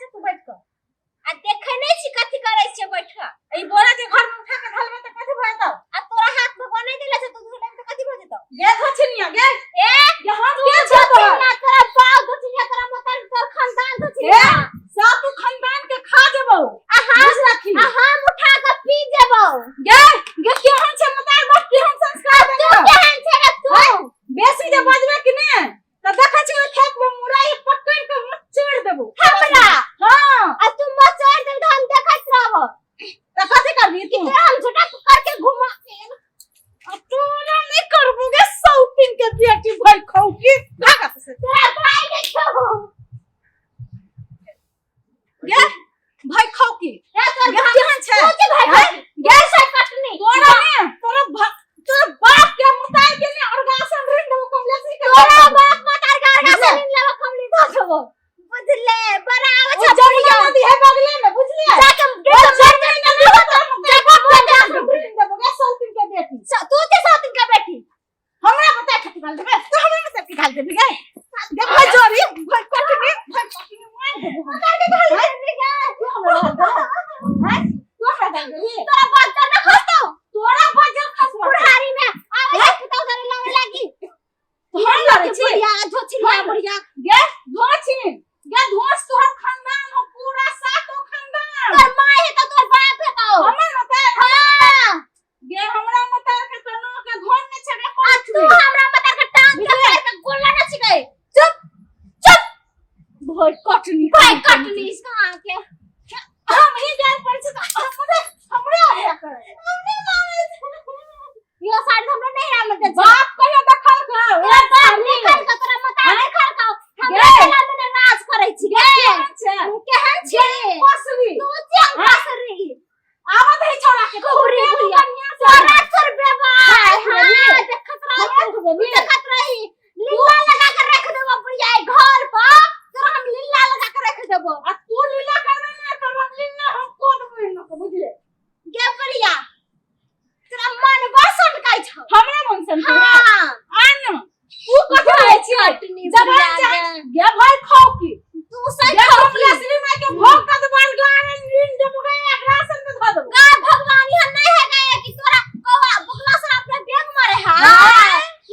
छै तू बैठ क आ देखे नै छी कथि करै छै बैठ क ई बोरा के घर में उठा के ढलबे त कथि भ जेतौ आ तोरा हाथ में बनै देले छै तू धुले त कथि भ जेतौ गे धछनिया गे ए ये हम के छतो तोरा पाव धछनिया तोरा मतार तोर खानदान धछनिया सब तू खानदान के खा देबौ आ हम उठा के पी देबौ गे गे केहन छै मतार बाप केहन संस्कार देबौ तू केहन छै रे तू बेसी जे बजबे कि नै त देखै छी खेत में मुराई पकड़ के मचड़ देबौ हमरा हां आ तू मचड़ दे हम देखत रहबो त कथि करबी तू हम छोटा करके घुमा तू नहीं करबू गे सौतीन के बेटी भाई खाऊ की भागत से तेरा भाई के खाऊ गे भाई खाऊ की गे केहन छै तू के भाई गे से कटनी तोरा ने तोरा बाप के मुताई के ने अर्गासन ऋण देबो कमलेसी के तोरा बाप मतार के अर्गासन ऋण लेबो कमली दो देबो बुझले बड़ा आवे छै जरिया नदी है बगले में बुझले जाके तू के सौतीन के बेटी हमरा बता कथि गाल देबे तू हमरा में सब की गाल देबी गे देख भाई जोरी भाई कटनी मार देबो गाल देबी गे तू हमरा हैं तू हमरा गाल देबी तोरा बच्चा न खसतो तोरा बच्चा खसवा बुढ़ारी में आवे पुतौ करे लावे लागी तू हम लड़े छी बुढ़िया झोछिया बुढ़िया गे धोछी गे धोस तोहर खानदान हो पूरा सातो खानदान तोर मां है त तोर बाप है तो हमर मत हां गे हमरा मतार के तनो के घोन ने छबे पाछ तू हमरा मतार के टांग के पैर के गोला न छिकै चुप भाई कटनी कहां के हम ही जान पर से हमरे आया करे हमने मारे यो साइड हमरा नहीं आ मत बाप कहियो देखल का ए बाप देखल का तोरा मतार देखल का हमरा चला में नाच करै छी गे केहन छै कसरी तू चंग कसरी आवत है छोरा के कोरी बुढ़िया तोरा सर बेबाय हां देखत रही लीला लगा के रख देबो बुढ़िया घर पर तोरा हम लीला लगा के रख देबो आ तू लीला करबे ना तो हम लीला हम कोन बहिन को बुझले गे बुढ़िया तोरा मन बसन काई छ हमरा मन सन हां आन तू कथि आइ छी जबान गे भाई खाओ की तू सही खाओ लेसरी में के भोग का दुकान गाने नींद देबो गे एक राशन में ध देबो गा भगवान यहां नहीं है गए कि तोरा कौवा बुगला से अपने बेग मारे है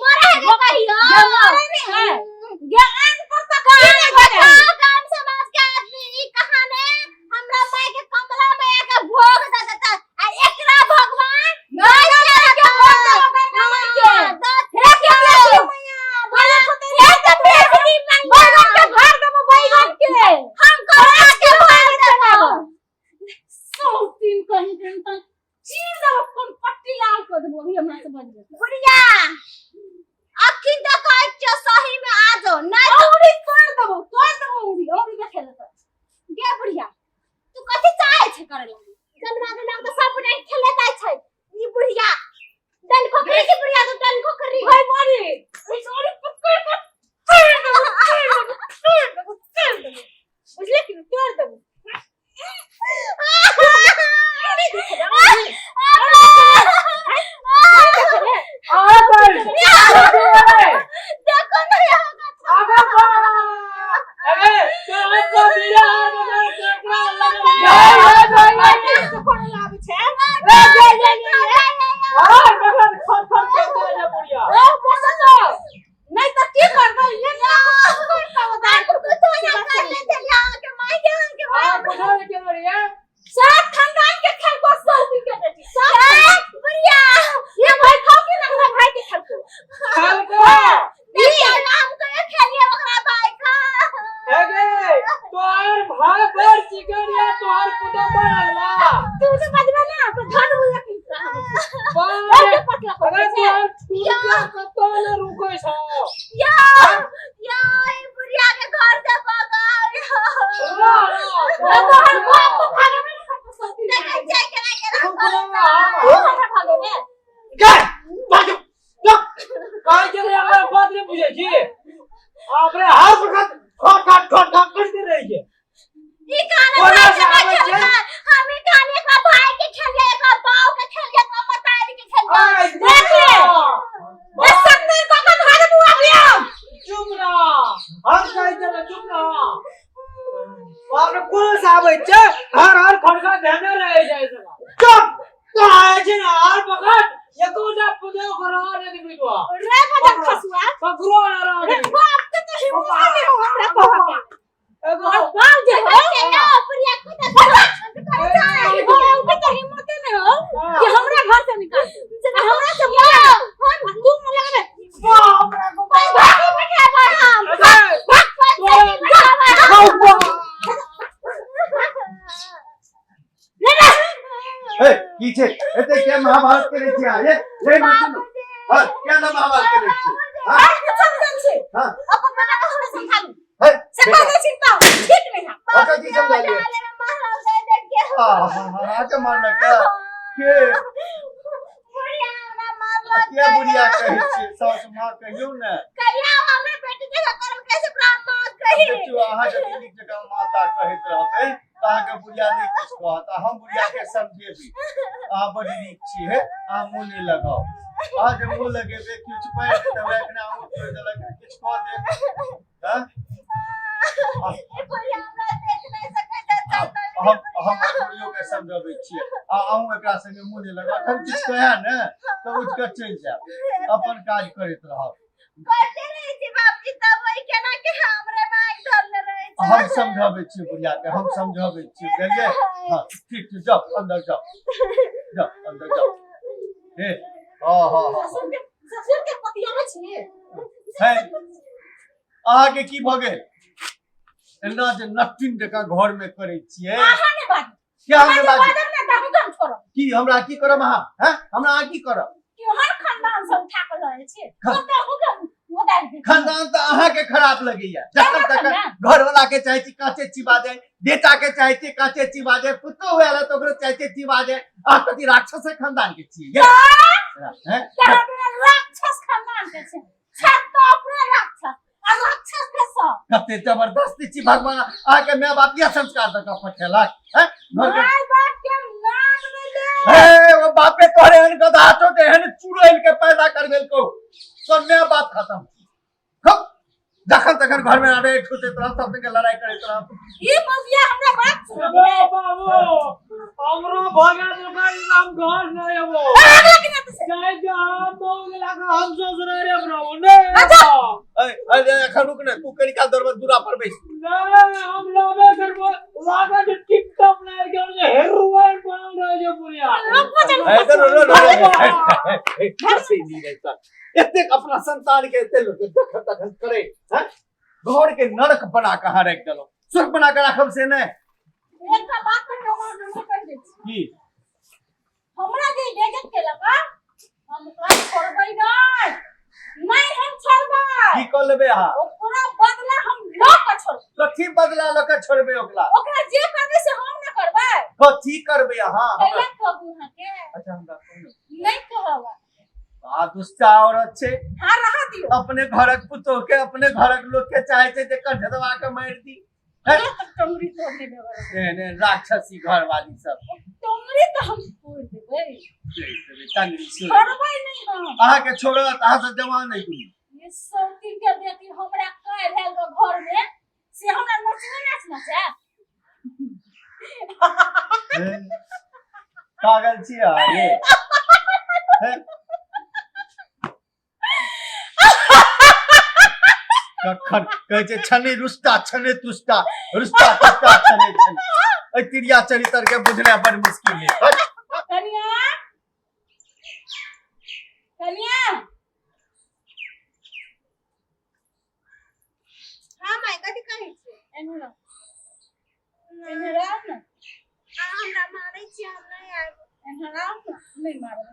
मारे है गे कहियो मारे नहीं है गे आन पर तक काम समाज के आदमी कहां ने हमरा माई के कमला में के भोग द देता आ एकरा भगवान नहीं के भोग द माई के हे के मैया हे के बेटी मैया के भर देबो बैगन के हम करा के भर देबो सौतीन कहीं दिन तक चीज अपन पट्टी लाल कर देबो अभी हमरा से बन जा बुढ़िया अखिन तो कहै छ सही में आ जाओ नहीं औरी कर देबो औरी देखे लेत गे बुढ़िया तू कथि चाहे छै करे लगी हमरा के नाम तो सब नहीं खेले जाय छै ई बुढ़िया डन खोकरी की बुढ़िया तो डन खोकरी भाई मारी ई सॉरी पकड़ के बुझले कि तोड़ देबो नहीं तो की करबो ये ना कर ले चलिया के माई के हां बुढ़ा के मरिया साथ खानदान के खेल को सौती के बेटी साथ बुढ़िया ये भाई खाओ के ना भाई के खेल को ये नाम के खेलिए ओकरा भाई का एगे तोर भाई पर चिकनिया तोर कुदा बनला तू से बजबे ना तो धन हो जाती बाप पतला अरे तोर पूजा कतो न रुको छ या ये बुढ़िया के घर से भगा तोहर बाप को भागे में सौती देखे जाय के नहीं भागे में गए भागो काय के हमरा बात नहीं बुझे छी आपरे हर वक्त खट करते रही है ई गाना हम ई गाने का भाई के खेले का बाव के खेले का मतारी के खेले देख ले बस सकते को का धारे बुआ लिया चुप रहा हम कह चला चुप रहा आपने पुलिस आवे छे हर खड़का देने रहे जाय चुप तो आए छे ना हार पकड़ एको जा पुदे करा ने दिबो रे बदन खसुआ पकड़ो ना रे बाप तो हिम्मत नहीं हो हमरा कह एगो बाप जे हो ना प्रिया को तो हिम्मत नहीं हो कि हमरा घर से निकाल हमरा से बोल तुम लगे बाप रे भागी बैठा की छे एते के महाभारत करे छी आ ये मत हां क्या ना महाभारत करे छी हां समझन छे हां अपन मना को हमरा समझा लो है से बात चिंता ठीक नहीं है अच्छा जी समझा लिया महाराज दे देख के हां आके मारना क्या के बुढ़िया हमरा मारला क्या बुढ़िया कहे छी सास मां कहियो न कहिया हमरा बेटी के करम कैसे प्राप्त मत कही जो आहा के नीक जगह माता कहत रहबे ताहा के बुढ़िया नहीं कुछ कहता हम बुढ़िया के समझे भी आ बड़ी नीक छी है आ मुंह नहीं लगाओ आज मुंह लगेबे कुछ पैर तब एकना हम छोड़ देलक कुछ कह दे हां ए बुढ़िया हमरा देख नहीं सकत हम बुढ़ियो के समझाबे छी आ आहू एकरा संगे मुंह नहीं लगा हम कुछ कहया न तो उठ के चल जा अपन काज करत रह करते रही थी बाबूजी तब वही केना के हमरे माई धरले रहे छ हम समझाबे छी बुढ़िया के हम समझाबे छी गेलिए हां ठीक छै जाओ अंदर जाओ अंदर जाओ ए हां ससुर के पतिया छी है आगे की भ गेल एना जे नटिन जका घर में करे छिए आहा ने बात क्या हमने बात ना दाम काम छोड़ो की हमरा की करब अहाँ हैं हमरा आ की करब केहन खानदान सब उठा के रहे छी हम तो हुकम मोदार दे खानदान तो अहाँ के खराब लगैया जखन तक घर वाला के चाहे छी काचे चिबा जाए बेटा के चाहे छी काचे चिबा जाए पुतो वाला तो ओकरो चाहे छी चिबा जाए आ कति राक्षस खानदान के छिए हैं राक्षस खानदान के छै छत तो अपने राक्षस आ राक्षस के सब कते जबरदस्ती छी भगवान आके माय बाप या संस्कार दक पठेलक हैं घर के माय बाप के नाम ले ले ए वो बापे तोरे हन गधा छोटे हन चुड़ैल के पैदा कर देल को सब माय बाप खत्म खप जखन तखन घर में आरे छूटे तरह सब के लड़ाई करे तरह ये मौसिया हमरा बात सुनो बाबू हमरो भागा दुकान नाम घर नहीं है वो जय जय बोल लगा हम सोच रहे रे ब्रो ने अरे अखन रुक न तू कनी काल दरबार दूरा पर बैस नहीं हम लावे घर पर लागा जो टिकटॉक प्लेयर के और हेरोइन बन रहे जो बुढ़िया घर से नहीं रहता इतने अपना संतान के इतने लोग देख तखन करे हैं घर के नरक बना के हारे गलो सुख बना के रखब से ने एक बात पर नंबर कर दे की हमरा जे बेइज्जत केलक हम ओकरा छोड़बै नहीं हम छोड़बै की कर लेबे हां ओकरा बदला हम ल के छोड़ कथी बदला ल के छोड़बे ओकरा जे करबे से हम न करबै कथी करबे हां कैला कहबू हां के अच्छा हम कहू नहीं कहब आ दुष्टा औरत छे हां रहा दियो अपने घरक पुतो के अपने घरक लोग के चाहे छे जे कंठदवा के मार दी टंगरी तोड़ देबे ने राक्षसी घर वाली सब टंगरी तो हम तोड़ देबै तंगरी से छोड़बै नहीं हम आहा के छोड़त आहा से जवान नहीं कुनी ये सौती के बेटी हमरा कह भेल घर में से हमरा नचने नाचना छै पागल छिया ये कखन कहै छै छने रुष्टा छने तुष्टा रुष्टा तुष्टा छने छने ए तिरिया चरित्र के बुझना बड़ मुश्किल है कनिया कनिया हां माय कथि कहै छी एनरा न हमरा मारै छी हम नहीं आब एनरा नहीं मारब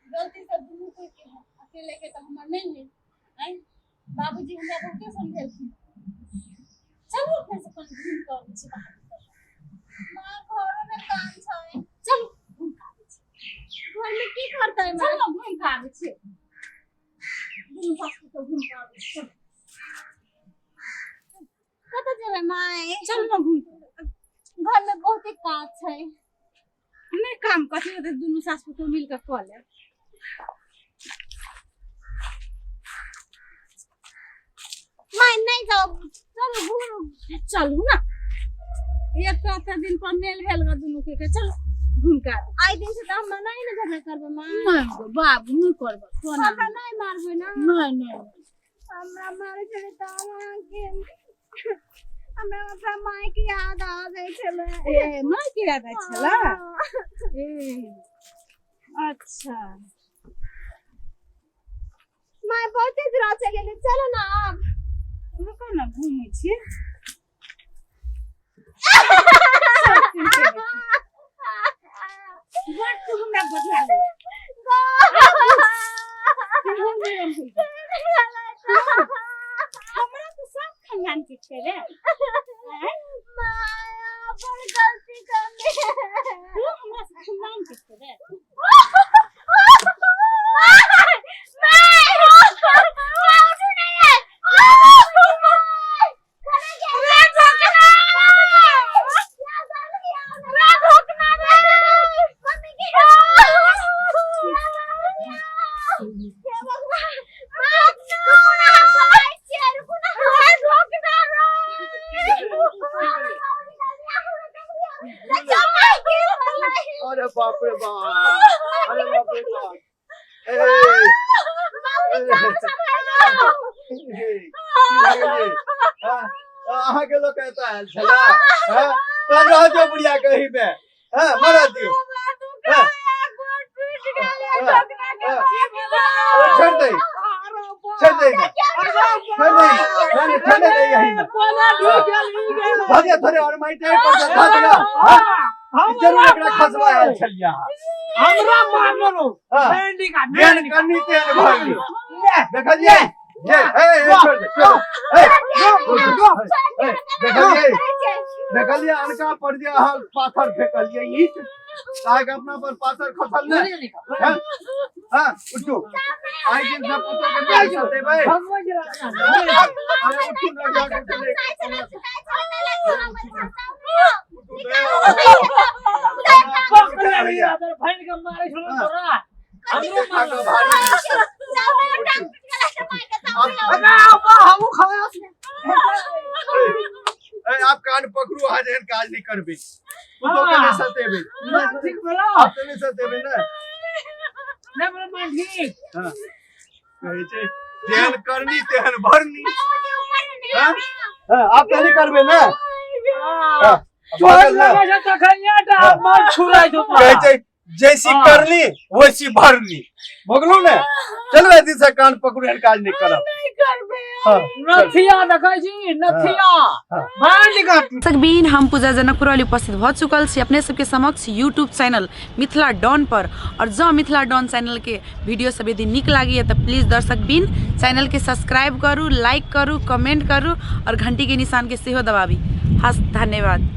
गलती से दुनू कोई के है अकेले के तो हमर नहीं है हैं बाबूजी हमरा बहुते समझेलखिन चलो अपने से कौन घूम के आबै छी मां घर में काम छै चल घूम के आबै छी घर में की करतै मां चल घूम के आबै छी दुनू सास तो घूम के आबै छी कत जेबै मां चल न घूम घर में बहुते काज छै हमें काम कथि होते दुनू सास पुतोह मिल के क ले चलो घूम चलू ना एक तो आधा दिन पर मेल भेल ग दुनू के चलो घूम के आई दिन से तो हम नहीं ना झगड़ा करबे मां नहीं गो बाबू नहीं करब सोना हमरा नहीं मारबे ना नहीं हमरा मारे चले तो के हमरा अपना माय की याद आ गई छले ए मां की याद छला ए अच्छा माय बहुत दूर से गेले चलो ना अब रुको ना घूमै छी बात तो हमरा बदला ले हमरा तो सब खानदान के छे रे माया पर गलती करनी तू हमरा से खानदान के छे रे अरे बाप रे बाप अरे बाप रे बाप अहाँ के लोग कहता है छला तो रह जो बुढ़िया कहीं पे मरा दियो छोड़ दे ठंडे नहीं यही में थोड़े और माइटे पर जा जरूर एकरा खसवा है छलिया हमरा मारलो बैंडी का ध्यान करनी ते भाई देखलिए ये छोड़ दे देखलिए अनका पड़ गया हाल पाथर फेंकलिए ईट काहे अपना पर पाथर खसल नहीं हां उठो आई दिन सब पुतो के नहीं चलते भाई अरे उठी ना जाके चले भाई का मारे छोड़ तोरा हमरो मारो हम खाया आप कान पकड़ो आज एहन काज नहीं करबे पुतो के नहीं सतेबे ठीक बोला आप तो नहीं सतेबे ना ना बोला मान ठीक हां कहे छे जेहन करनी तेहन भरनी हां आप तो नहीं करबे ना हां छोड़ लगा जा तखनिया टा मार छुराई दो कहे छे जैसी करनी वैसी भरनी भगलू ने चलो ऐसी से कान पकड़ो एहन काज नहीं करब नहीं करबे नथिया देखै छी नथिया बैंडी का सकबीन हम पूजा जनकपुर वाली उपस्थित भ चुकल छी अपने सबके समक्ष यूट्यूब चैनल मिथिला डॉन पर और जो मिथिला डॉन चैनल के वीडियो सब यदि निक लागी तो प्लीज दर्शक बिन चैनल के सब्सक्राइब करू लाइक करू कमेंट करू और घंटी के निशान के सेहो दबाबी हस धन्यवाद।